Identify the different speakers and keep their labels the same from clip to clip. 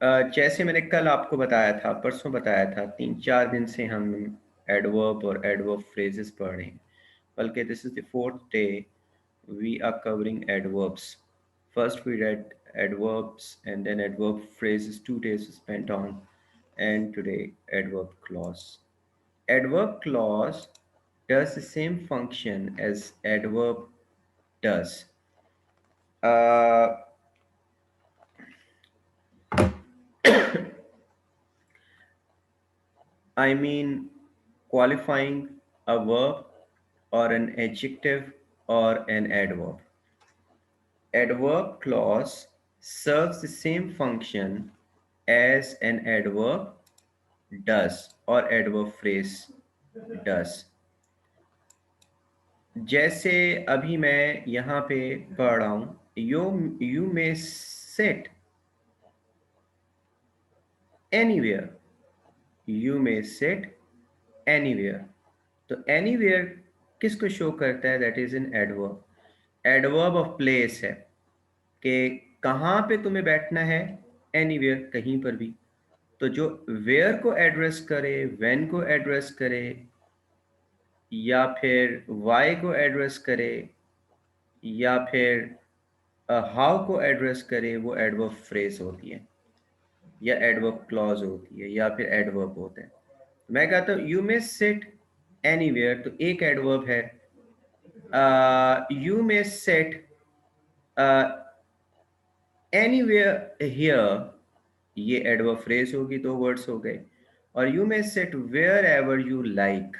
Speaker 1: जैसे मैंने कल आपको बताया था, परसों बताया था, 3-4 दिन से हम एडवर्ब और एडवर्ब फ्रेजेस पढ़ रहे हैं, बल्कि this is the fourth day we are covering adverbs. First we read adverbs and then adverb phrases, 2 days spent on, and today adverb clause. Adverb clause does the same function as adverb does. Uh, I mean, qualifying a verb or an adjective or an adverb. Adverb clause serves the same function as an adverb does or adverb phrase does. जैसे अभी मैं यहाँ पे पढ़ रहा हूँ, you may sit anywhere. You may sit anywhere. तो anywhere किसको शो करता है? That is an adverb. Adverb of place है कि कहाँ पे तुम्हें बैठना है. एनीवेयर, कहीं पर भी. तो जो वेयर को एड्रेस करे, व्हेन को एड्रेस करे, या फिर वाई को एड्रेस करे, या फिर हाउ को एड्रेस करे, वो एडवर्ब फ्रेज होती है, या एडवर्ब क्लॉज होती है, या फिर एडवर्ब होते हैं. मैं कहता हूँ यू मे सिट एनीवेयर, तो एक एडवर्ब है. You may sit anywhere here, ये एडवर्ब फ्रेज होगी, 2 वर्ड्स हो गए. और you may sit wherever you like.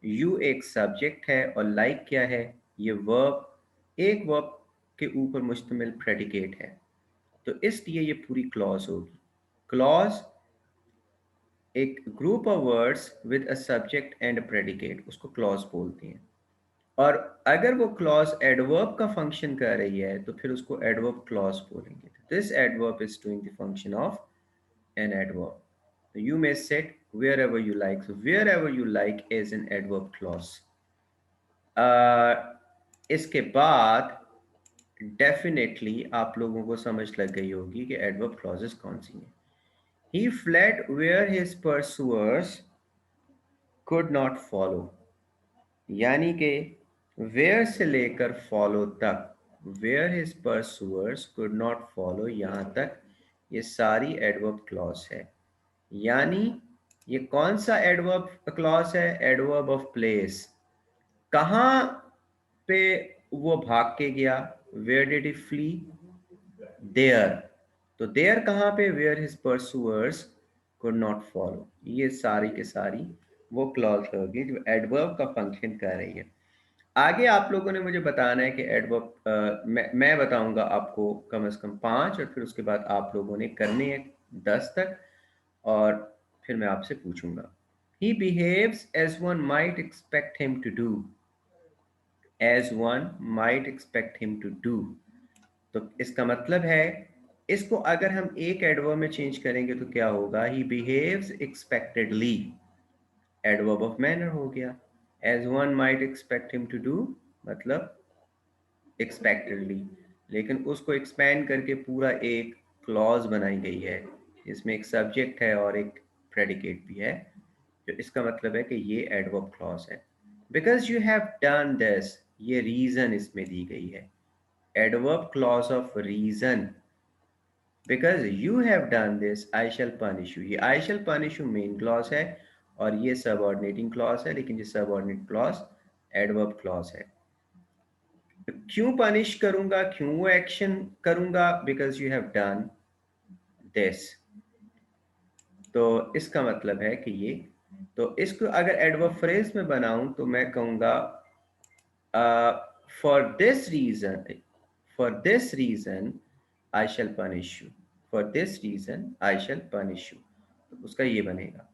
Speaker 1: You एक सब्जेक्ट है और लाइक क्या है? ये वर्ब, एक वर्ब के ऊपर मुश्तमिल प्रेडिकेट है. तो इसलिए ये पूरी क्लॉज होगी. क्लॉज एक group of words with a subject and predicate, उसको क्लॉज बोलते हैं. और अगर वो क्लॉज एडवर्ब का फंक्शन कर रही है तो फिर उसको एडवर्ब क्लॉज बोलेंगे. This adverb is doing the function of an adverb. You may sit wherever you like. So wherever you like is an adverb clause. इसके बाद डेफिनेटली आप लोगों को समझ लग गई होगी कि एडवर्ब क्लॉजेस कौन सी हैं. He fled where his pursuers could not follow. यानी कि where से लेकर follow तक, where his pursuers could not follow, यहाँ तक ये सारी एडवर्ब क्लॉज है. यानी ये कौन सा एडवर्ब क्लॉज है? Adverb of place. कहाँ पे वो भाग के गया? Where did he flee? There. तो देयर कहाँ पे? Where his pursuers could not follow. ये सारी के सारी वो क्लॉज होगी जो एडवर्ब का फंक्शन कर रही है. आगे आप लोगों ने मुझे बताना है कि एडवर्ब, मैं बताऊंगा आपको कम से कम 5, और फिर उसके बाद आप लोगों ने करने हैं 10 तक, और फिर मैं आपसे पूछूंगा. He behaves as one might expect him to do. As one might expect him to do. तो इसका मतलब है, इसको अगर हम एक एडवर्ब में चेंज करेंगे तो क्या होगा? He behaves expectedly. Adverb of manner हो गया. As one might expect him to do मतलब expectedly. लेकिन उसको एक्सपैंड करके पूरा एक क्लॉज बनाई गई है. इसमें एक सब्जेक्ट है और एक प्रेडिकेट भी है, जो इसका मतलब है कि ये एडवर्ब क्लॉज है. Because you have done this, ये रीजन इसमें दी गई है. Adverb clause of reason. Because you have done this I shall punish you, ये I shall punish you main clause है, और ये सबऑर्डिनेटिंग क्लॉज है. लेकिन ये सबऑर्डिनेट क्लॉज एडवर्ब क्लॉज है. क्यों पनिश करूंगा? क्यों वो एक्शन करूंगा? Because you have done this. तो इसका मतलब है कि ये, तो इसको अगर एडवर्ब फ्रेज में बनाऊं तो मैं कहूंगा for this reason, for this reason I shall punish you. For this reason I shall punish you. तो उसका ये बनेगा,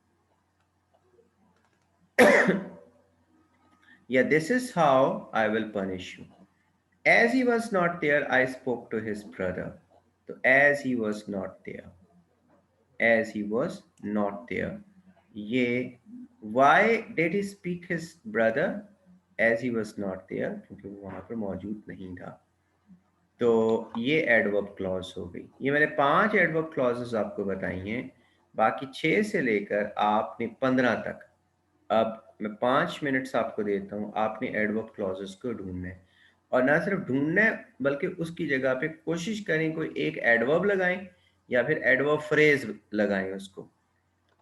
Speaker 1: या this is how I will punish you. As he was not there, I spoke to his brother. So as he was not there, as he was not there. ये why did he speak his brother? As he was not there, क्योंकि वो वहां पर मौजूद नहीं था. तो ये एडवर्ब क्लॉज हो गई। ये मैंने 5 एडवर्ब क्लॉजेस आपको बताई हैं, बाकी 6 से लेकर आपने 15 तक। अब मैं 5 मिनट्स आपको देता हूँ, आपने एडवर्ब क्लॉजेस को ढूंढना है, और ना सिर्फ ढूंढना है बल्कि उसकी जगह पे कोशिश करें कोई एक एडवर्ब लगाएं या फिर एडवर्ब फ्रेज लगाएं उसको।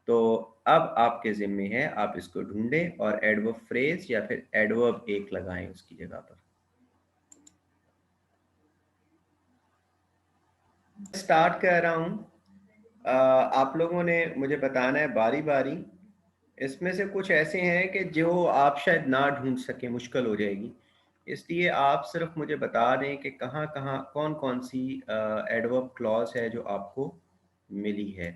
Speaker 1: तो अब आपके जिम्मे है, आप इसको ढूंढें और एडवर्ब फ्रेज या फिर एडवर्ब एक लगाएं उसकी जगह पर। स्टार्ट कर रहा हूं। आप लोगों ने मुझे बताना है बारी बारी। इसमें से कुछ ऐसे हैं कि जो आप शायद ना ढूंढ सके, मुश्किल हो जाएगी, इसलिए आप सिर्फ मुझे बता दें कि कहाँ कहाँ कौन कौन सी एडवर्ब क्लॉज है जो आपको मिली है।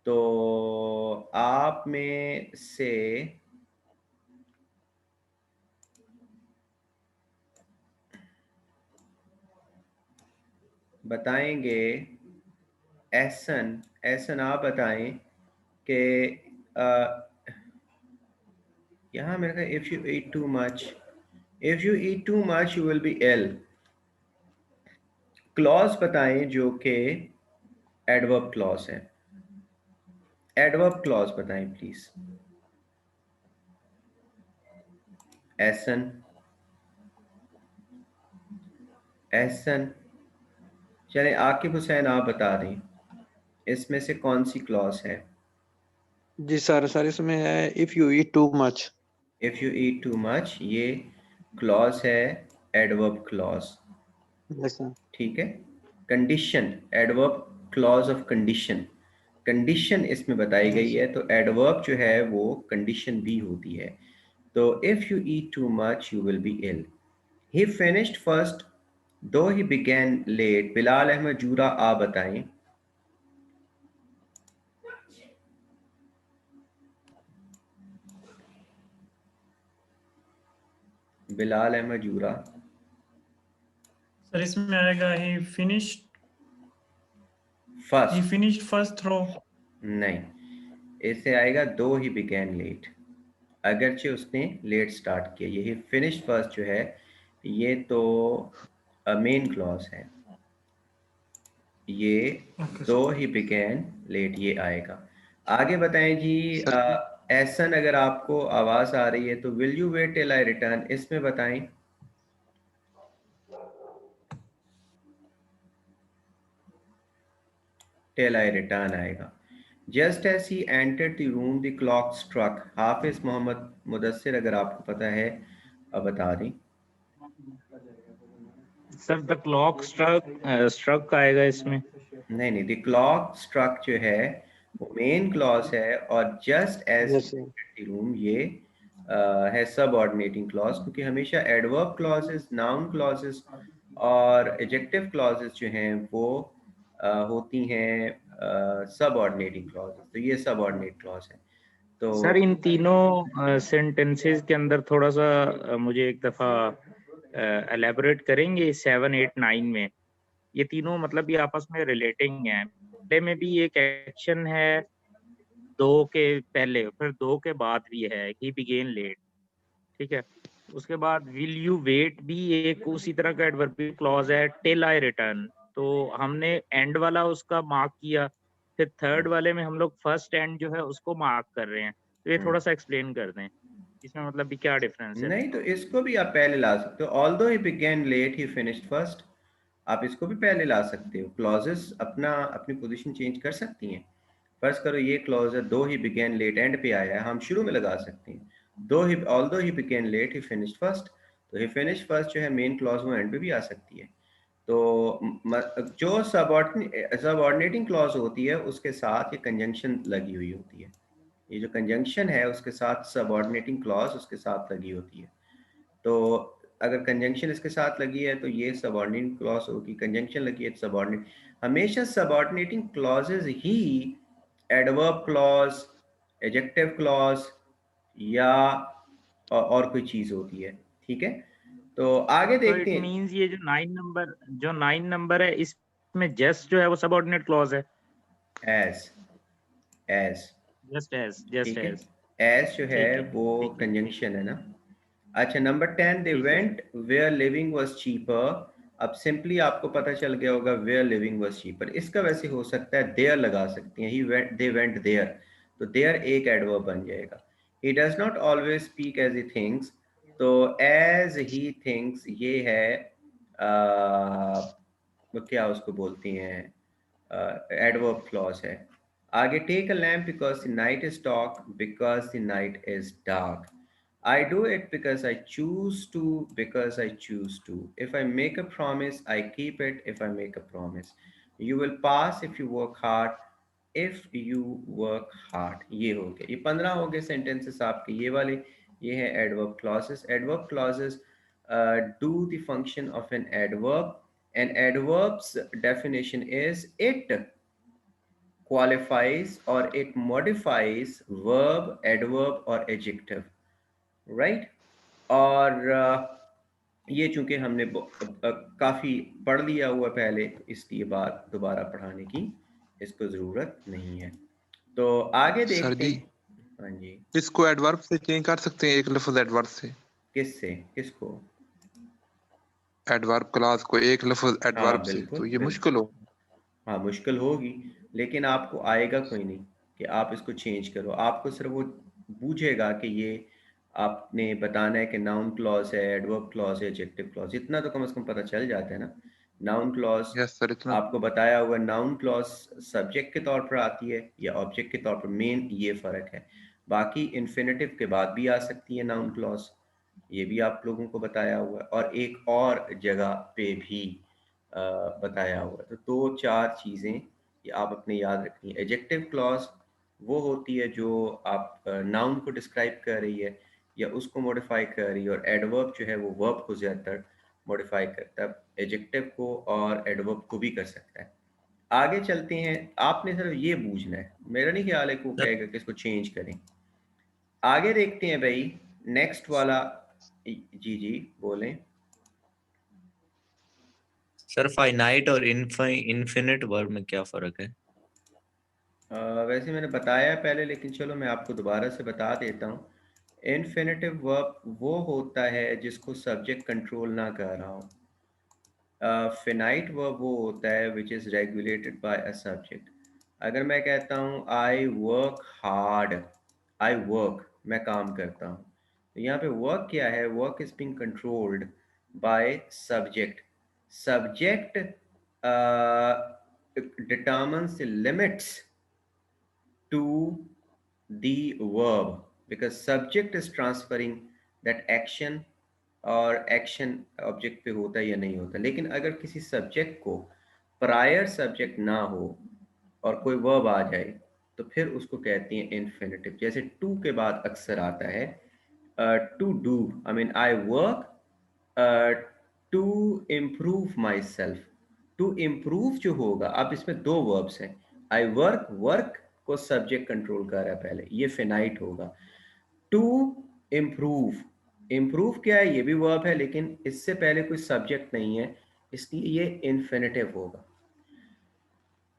Speaker 1: तो आप में से बताएंगे, एहसन, एहसन आप बताएं कि यहाँ मेरे का if you eat too much, if you eat too much you will be ill. Clause बताएं जो कि एडवर्ब क्लॉज है, एडवर्ब क्लॉज बताएं प्लीज। एहसन, एहसन, चले आकिब हुसैन आप बता दें इसमें से कौन सी क्लॉज है।
Speaker 2: जी सर इसमें है if you eat too much.
Speaker 1: If you eat too much ये क्लॉज है, एडवर्ब क्लॉज।
Speaker 2: Yes sir.
Speaker 1: ठीक है। Condition, adverb clause of condition, condition इसमें बताई गई
Speaker 2: यस
Speaker 1: है, तो एडवर्ब जो है वो कंडीशन भी होती है। तो if you eat too much you will be ill. He finished first though he began late. Bilal Ahmad Zura आप बताएं। बिलाल अहमद जूरा।
Speaker 3: सर इसमें आएगा he
Speaker 1: first
Speaker 3: finished first though.
Speaker 1: नहीं, इससे आएगा दो ही बिगेन लेट, अगरचे उसने लेट स्टार्ट किया। यही फिनिश फर्स्ट जो है ये तो मेन क्लॉज है, ये
Speaker 3: ओके
Speaker 1: दो
Speaker 3: सर।
Speaker 1: ही बिगेन लेट ये आएगा। आगे बताएं जी।
Speaker 2: सर
Speaker 1: एहसन अगर आपको आवाज आ रही है तो will you wait till I return, इसमें बताएं। टिल आई रिटर्न आएगा। Just as he entered the room the clock struck. Hafiz Mohammad Mudassir अगर आपको पता है अब बता दें।
Speaker 4: सर द क्लॉक स्ट्रक आएगा इसमें।
Speaker 1: नहीं नहीं, द क्लॉक स्ट्रक जो है वो मेन क्लॉज है, और just as
Speaker 2: yes sir.
Speaker 1: Room ये है सब ऑर्डिनेटिंग क्लॉज, क्योंकि हमेशा एडवर्ब क्लॉजेस, नाउन क्लॉजेस और एडजेक्टिव क्लॉजेस जो हैं वो होती हैं सब ऑर्डिनेटिंग क्लॉजेस, तो ये सब ऑर्डिनेट क्लॉज है। तो
Speaker 4: सर इन तीनों सेंटेंसेस के अंदर थोड़ा सा मुझे एक दफा एलेबोरेट करेंगे 7, 8, 9 में। ये तीनों मतलब ये आपस में रिलेटिंग हैं। पहले में भी एक एक्शन है दो के पहले, फिर दो के बाद भी है ही बिगेन लेट। ठीक है। उसके बाद विल यू वेट भी एक उसी तरह का एडवर्बियल क्लॉज है, टिल आई रिटर्न। तो हमने एंड वाला उसका मार्क किया, फिर थर्ड वाले में हम लोग फर्स्ट एंड जो है उसको मार्क कर रहे हैं। तो ये थोड़ा सा एक्सप्लेन कर दें इसमें मतलब भी क्या डिफरेंस है।
Speaker 1: नहीं, तो इसको भी आप पहले ला सकते हो। Although he began late he finished first, आप इसको भी पहले ला सकते हो। क्लॉजेस अपना अपनी पोजीशन चेंज कर सकती हैं। फर्ज करो ये क्लॉज है, दो ही बिगेन लेट एंड पे आया है, हम शुरू में लगा सकते हैं though he, although he began late he finished first. तो ही फिनिश्ड फर्स्ट जो है मेन क्लॉज वो एंड पे भी आ सकती है। तो जो सबऑर्डिनेटिंग क्लॉज होती है उसके साथ ये कंजंक्शन लगी हुई होती है। ये जो कंजंक्शन है उसके साथ सबऑर्डिनेटिंग क्लॉज उसके साथ लगी होती है। तो अगर कंजंक्शन इसके साथ लगी है तो ये सबऑर्डिनेटिंग क्लॉज होगी, कंजंक्शन लगी है तो सबऑर्डिनेट। हमेशा सबऑर्डिनेटिंग क्लॉजेज ही एडवर्ब क्लॉज, एडजेक्टिव क्लॉज या और कोई चीज होती है। ठीक है, तो आगे
Speaker 4: तो
Speaker 1: देखते
Speaker 4: इट
Speaker 1: हैं।
Speaker 4: मींस ये जो 9 नंबर है इसमें जस्ट जो है वो सबऑर्डिनेट क्लॉज है।
Speaker 1: एज, एज,
Speaker 4: जस्ट
Speaker 1: ठीक है,
Speaker 4: एज।
Speaker 1: एज जो है
Speaker 4: ठीक है
Speaker 1: वो
Speaker 4: ठीक है
Speaker 1: कंजंक्शन है ना। अच्छा, नंबर 10, दे
Speaker 4: ठीक है sir.
Speaker 1: Went where living was cheaper अब सिंपली आपको पता चल गया होगा वेयर लिविंग वाज चीपर, इसका वैसे हो सकता है देयर लगा सकती हैं, he went they went there, तो देयर एक एडवर्ब बन जाएगा। He does not always speak as he thinks, तो एज ही थिंक्स ये है वो क्या उसको बोलती हैं, एडवर्ब क्लॉज है। आगे take a lamp because the night is dark, because the night is dark. I do it because I choose to, because I choose to. If I make a promise, I keep it if I make a promise. You will pass if you work hard, if you work hard. ये हो गए, ये 15 हो गए sentences आपके ये वाले, ये है adverb clauses. Adverb clauses do the function of an adverb, and adverb's definition is it qualifies or it modifies verb, adverb or adjective. Right और ये चूंकि हमने काफ़ी पढ़ लिया हुआ पहले, इसलिए बात दोबारा पढ़ाने की इसको ज़रूरत नहीं है। तो आगे
Speaker 5: सर
Speaker 1: देखते
Speaker 5: जी,
Speaker 1: हैं। हाँ जी,
Speaker 5: इसको एडवर्ब से चेंज कर सकते हैं, एक लफ्ज एडवर्ब से।
Speaker 1: किससे किसको?
Speaker 5: एडवर्ब क्लास को एक लफ्ज एडवर्ब से,
Speaker 1: बिल्कुल
Speaker 5: तो ये
Speaker 1: बिल्कुल,
Speaker 5: मुश्किल हो।
Speaker 1: हाँ मुश्किल होगी, लेकिन आपको आएगा कोई नहीं कि आप इसको चेंज करो। आपको सिर्फ वो पूछेगा कि ये आपने बताना है कि नाउन क्लॉज है, एडवर्ब क्लॉज है, एडजेक्टिव क्लॉज, इतना तो कम से कम पता चल जाता है ना। नाउन क्लॉज
Speaker 5: यस सर, इतना
Speaker 1: आपको बताया हुआ, नाउन क्लॉज सब्जेक्ट के तौर पर आती है या ऑब्जेक्ट के तौर पर, मेन ये फ़र्क है। बाकी इन्फिनेटिव के बाद भी आ सकती है नाउन क्लॉज, ये भी आप लोगों को बताया हुआ है, और एक और जगह पे भी बताया हुआ है। तो दो चार चीज़ें ये आप अपने याद रखनी है। एडजेक्टिव क्लॉज वो होती है जो आप नाउन को डिस्क्राइब कर रही है या उसको मॉडिफाई कर रही है, और एडवर्ब जो है वो वर्ब को ज़्यादातर मॉडिफाई करता है, एडजेक्टिव को और एडवर्ब को भी कर सकता है। आगे चलते हैं, आपने सिर्फ ये बूझना है, मेरा नहीं ख्याल है कि वो कहेगा कि इसको चेंज करें। आगे देखते हैं भाई, नेक्स्ट वाला। जी जी बोलें।
Speaker 6: सर फाइनाइट और इनफिनिट वर्ब में क्या फर्क है?
Speaker 1: वैसे मैंने बताया पहले, लेकिन चलो मैं आपको दोबारा से बता देता हूँ। इन्फिनेटिव वर्ब वो होता है जिसको सब्जेक्ट कंट्रोल ना कर रहा हो। फिनाइट वर्ब वो होता है which is regulated by a subject. अगर मैं कहता हूँ I work hard, I work मैं काम करता हूँ, तो यहाँ पे वर्क क्या है, work is being controlled by subject. Subject determines the limits to the verb, because subject is transferring that action, और एक्शन ऑब्जेक्ट पे होता है या नहीं होता। लेकिन अगर किसी सब्जेक्ट को प्रायर सब्जेक्ट ना हो और कोई वर्ब आ जाए, तो फिर उसको कहती हैं इन्फिनेटिव। जैसे टू के बाद अक्सर आता है to do, I mean I work to improve myself. To improve जो होगा, अब इसमें दो वर्ब्स हैं, आई वर्क, वर्क को सब्जेक्ट कंट्रोल कर रहा है पहले, ये फिनाइट होगा। टू इम्प्रूव, इम्प्रूव क्या है, ये भी वर्ब है लेकिन इससे पहले कोई सब्जेक्ट नहीं है, इसलिए ये इन्फिनेटिव होगा।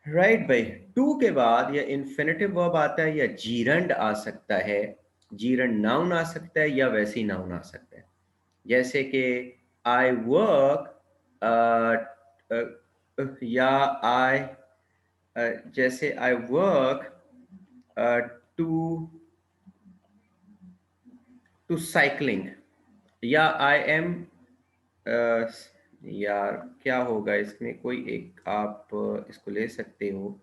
Speaker 1: राइट भाई, टू के बाद या इन्फिनेटिव वर्ब आता है या जीरंड आ सकता है, जीरंड नाउन आ सकता है या वैसी नाउन आ सकता है। जैसे कि आई वर्क या आई जैसे आई वर्क टू साइकिलिंग, या आई एम यार क्या होगा इसमें, कोई एक आप इसको ले सकते हो,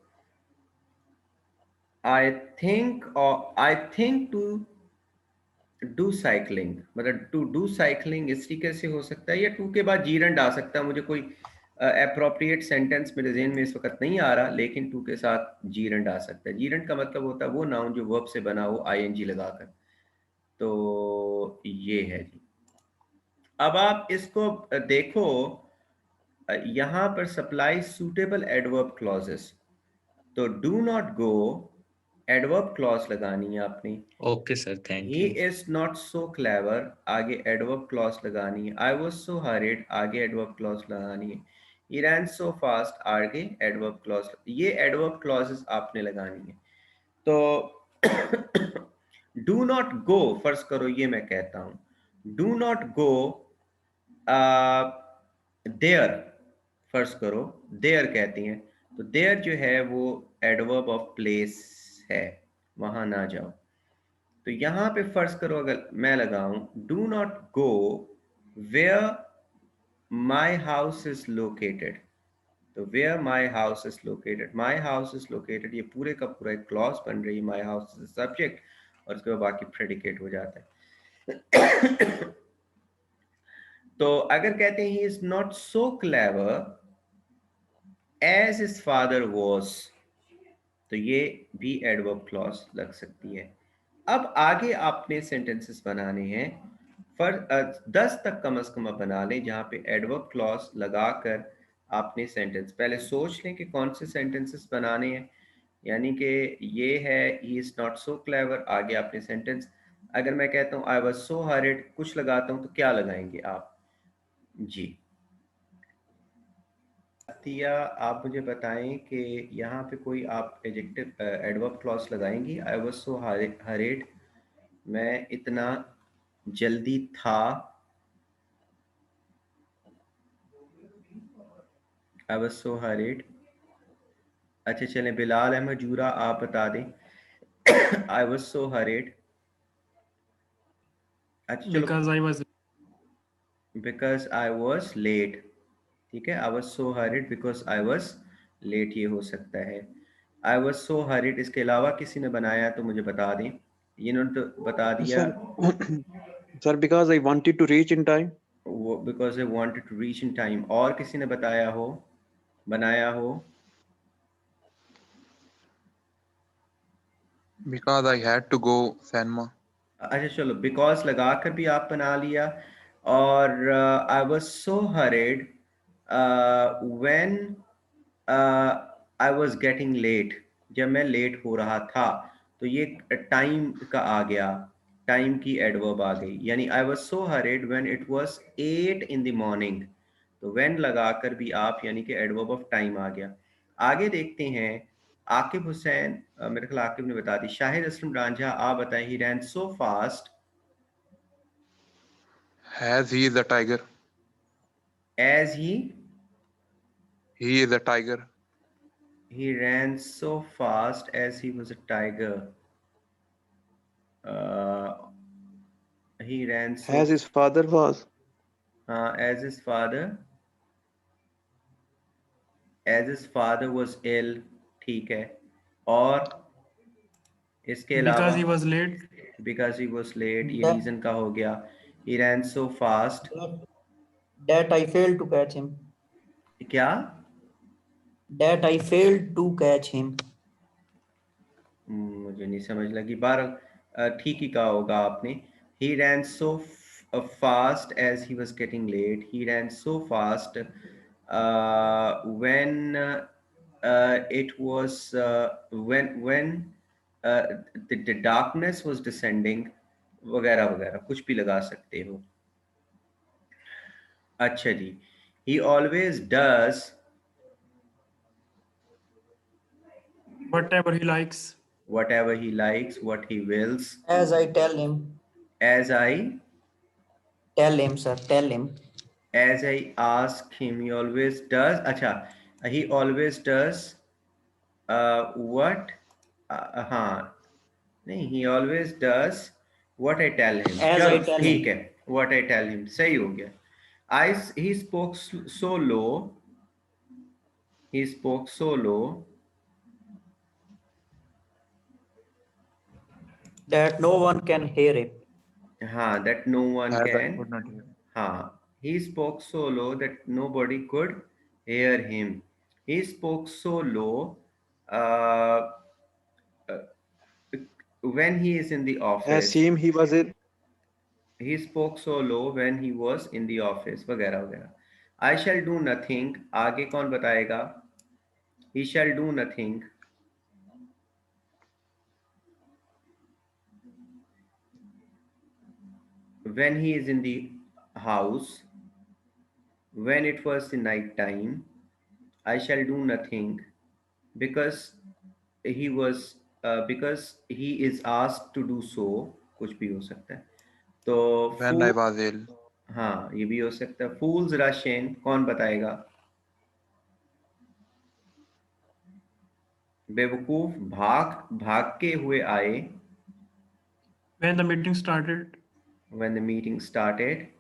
Speaker 1: आई थिंक, और I think to do cycling, मतलब टू डू साइकिलिंग इस तरीके से हो सकता है, या टू के बाद जीरंड आ सकता है। मुझे कोई अप्रोप्रिएट सेंटेंस मेरे ज़हन में इस वक्त नहीं आ रहा, लेकिन टू के साथ जीरंड आ सकता है। जीरंड का मतलब होता है वो नाउन जो वर्ब से बना हो आईएनजी लगाकर। तो ये है जी। अब आप इसको देखो, यहाँ पर सप्लाई सूटेबल एडवर्ब क्लॉजेस, तो do not go adverb clause लगानी है आपने।
Speaker 6: Okay sir, thank
Speaker 1: he
Speaker 6: you.
Speaker 1: Is not so clever, आगे एडवर्ब क्लॉज लगानी है। आई वॉज सो हरिड, आगे एडवर्ब क्लॉज लगानी है। ही रैन सो फास्ट, आगे एडवर्ब क्लॉज, ये एडवर्ब क्लॉजेस आपने लगानी है। तो डू नॉट गो, फर्ज करो ये मैं कहता हूं, डू नॉट गो देयर, फर्ज करो देयर कहती हैं, तो देयर जो है वो एडवर्ब ऑफ प्लेस है, वहां ना जाओ। तो यहां पे फर्ज करो अगर मैं लगाऊं do not go where my house is located, तो where my house is located, my house is located, ये पूरे का पूरा एक क्लॉज बन रही है, माई हाउस इज सब्जेक्ट और उसके बाद बाकी प्रेडिकेट हो जाता है। तो अगर कहते हैं he is not so clever as his father was, तो ये भी एडवर्ब क्लॉज लग सकती है। अब आगे आपने सेंटेंसेस बनाने हैं, 10 तक कम से कम आप बना लें जहां पे एडवर्ब क्लॉज लगाकर आपने सेंटेंस, पहले सोच लें कि कौन से सेंटेंसेस बनाने हैं। यानी कि ये है ही इज नॉट सो क्लेवर, आगे आपने सेंटेंस, अगर मैं कहता हूँ आई वॉज सो हरिड कुछ लगाता हूँ तो क्या लगाएंगे आप? जी अतिया, आप मुझे बताएं कि यहाँ पे कोई आप एडजेक्टिव एडवर्ब क्लॉज लगाएंगी? आई वाज सो हरिड, मैं इतना जल्दी था, आई वाज सो हरिड। अच्छा चलें, बिलाल अहमद जूरा आप बता दें। I was so hurried. अच्छा चलो,
Speaker 3: because I was
Speaker 1: because I was late, ठीक है, I was so hurried because I was late, ये हो सकता है। आई वॉज सो हरिड, इसके अलावा किसी ने बनाया तो मुझे बता दें। इन्होंने तो बता दिया,
Speaker 2: Sir, sir, because I wanted to reach in time.
Speaker 1: वो because I wanted to reach in time. और किसी ने बताया हो, बनाया हो?
Speaker 5: because I had to go cinema.
Speaker 1: अच्छा चलो, बिकॉज लगाकर भी आप बना लिया। और I was so hurried when I was getting late, जब मैं लेट हो रहा था, तो ये टाइम का आ गया, टाइम की एडवर्ब आ गई। यानी आई was so hurried when it was 8 in the morning, तो व्हेन लगाकर भी आप यानी कि एडवर्ब ऑफ टाइम आ गया। आगे देखते हैं, आकिब हुसैन, मेरे ख्याल आकिब ने बता दी। शाहिद असलम रांझा आप बताएं, he ran so fast
Speaker 5: As he is a tiger.
Speaker 1: As
Speaker 5: He is a tiger.
Speaker 1: he ran so fast as he was a tiger. uh, he ran so
Speaker 2: As his father was.
Speaker 1: as his father, as his father was ill, ठीक है। और इसके अलावा
Speaker 3: because he was late.
Speaker 1: because he was late, ये
Speaker 7: That,
Speaker 1: reason का हो गया। he ran so fast,
Speaker 7: that I failed to catch him.
Speaker 1: क्या?
Speaker 7: That I failed to catch him.
Speaker 1: मुझे नहीं समझ लगी, बार ठीक ही कहा होगा आपने। he ran so fast as he was getting late, he ran so fast when it was when the darkness was descending, वगैरह वगैरह कुछ भी लगा सकते हो। अच्छा जी, he always does
Speaker 3: Whatever he likes.
Speaker 1: whatever he likes, what he wills,
Speaker 7: As I tell him.
Speaker 1: as I
Speaker 7: Tell him, sir. Tell him.
Speaker 1: as I ask him, he always does। अच्छा, he always does what हाँ नहीं, he always does what I tell him।
Speaker 7: As
Speaker 1: चलो
Speaker 7: I tell
Speaker 1: ठीक
Speaker 7: him.
Speaker 1: है, what I tell him सही हो गया। he spoke so low, he spoke so low
Speaker 7: That no one can hear it.
Speaker 1: हाँ, that no one
Speaker 5: As I
Speaker 1: can,
Speaker 5: could not hear.
Speaker 1: हाँ, he spoke so low that nobody could hear him। he spoke so low uh, uh, when he is in the
Speaker 2: As
Speaker 1: office,
Speaker 2: him, he was in.
Speaker 1: he spoke so low when he was in the office, वगैरह वगैरह। I shall do nothing, आगे कौन बताएगा? he shall do nothing, when he is in the house, when it was the night time, I shall do nothing because he was because he is asked to do so, कुछ भी हो सकता है। तो
Speaker 5: When I
Speaker 1: food,
Speaker 5: was ill.
Speaker 1: हाँ, ये भी हो सकता है। फूल्स रश इन, कौन बताएगा? बेवकूफ भागते हुए आए।
Speaker 3: When the meeting started,
Speaker 1: When the meeting started,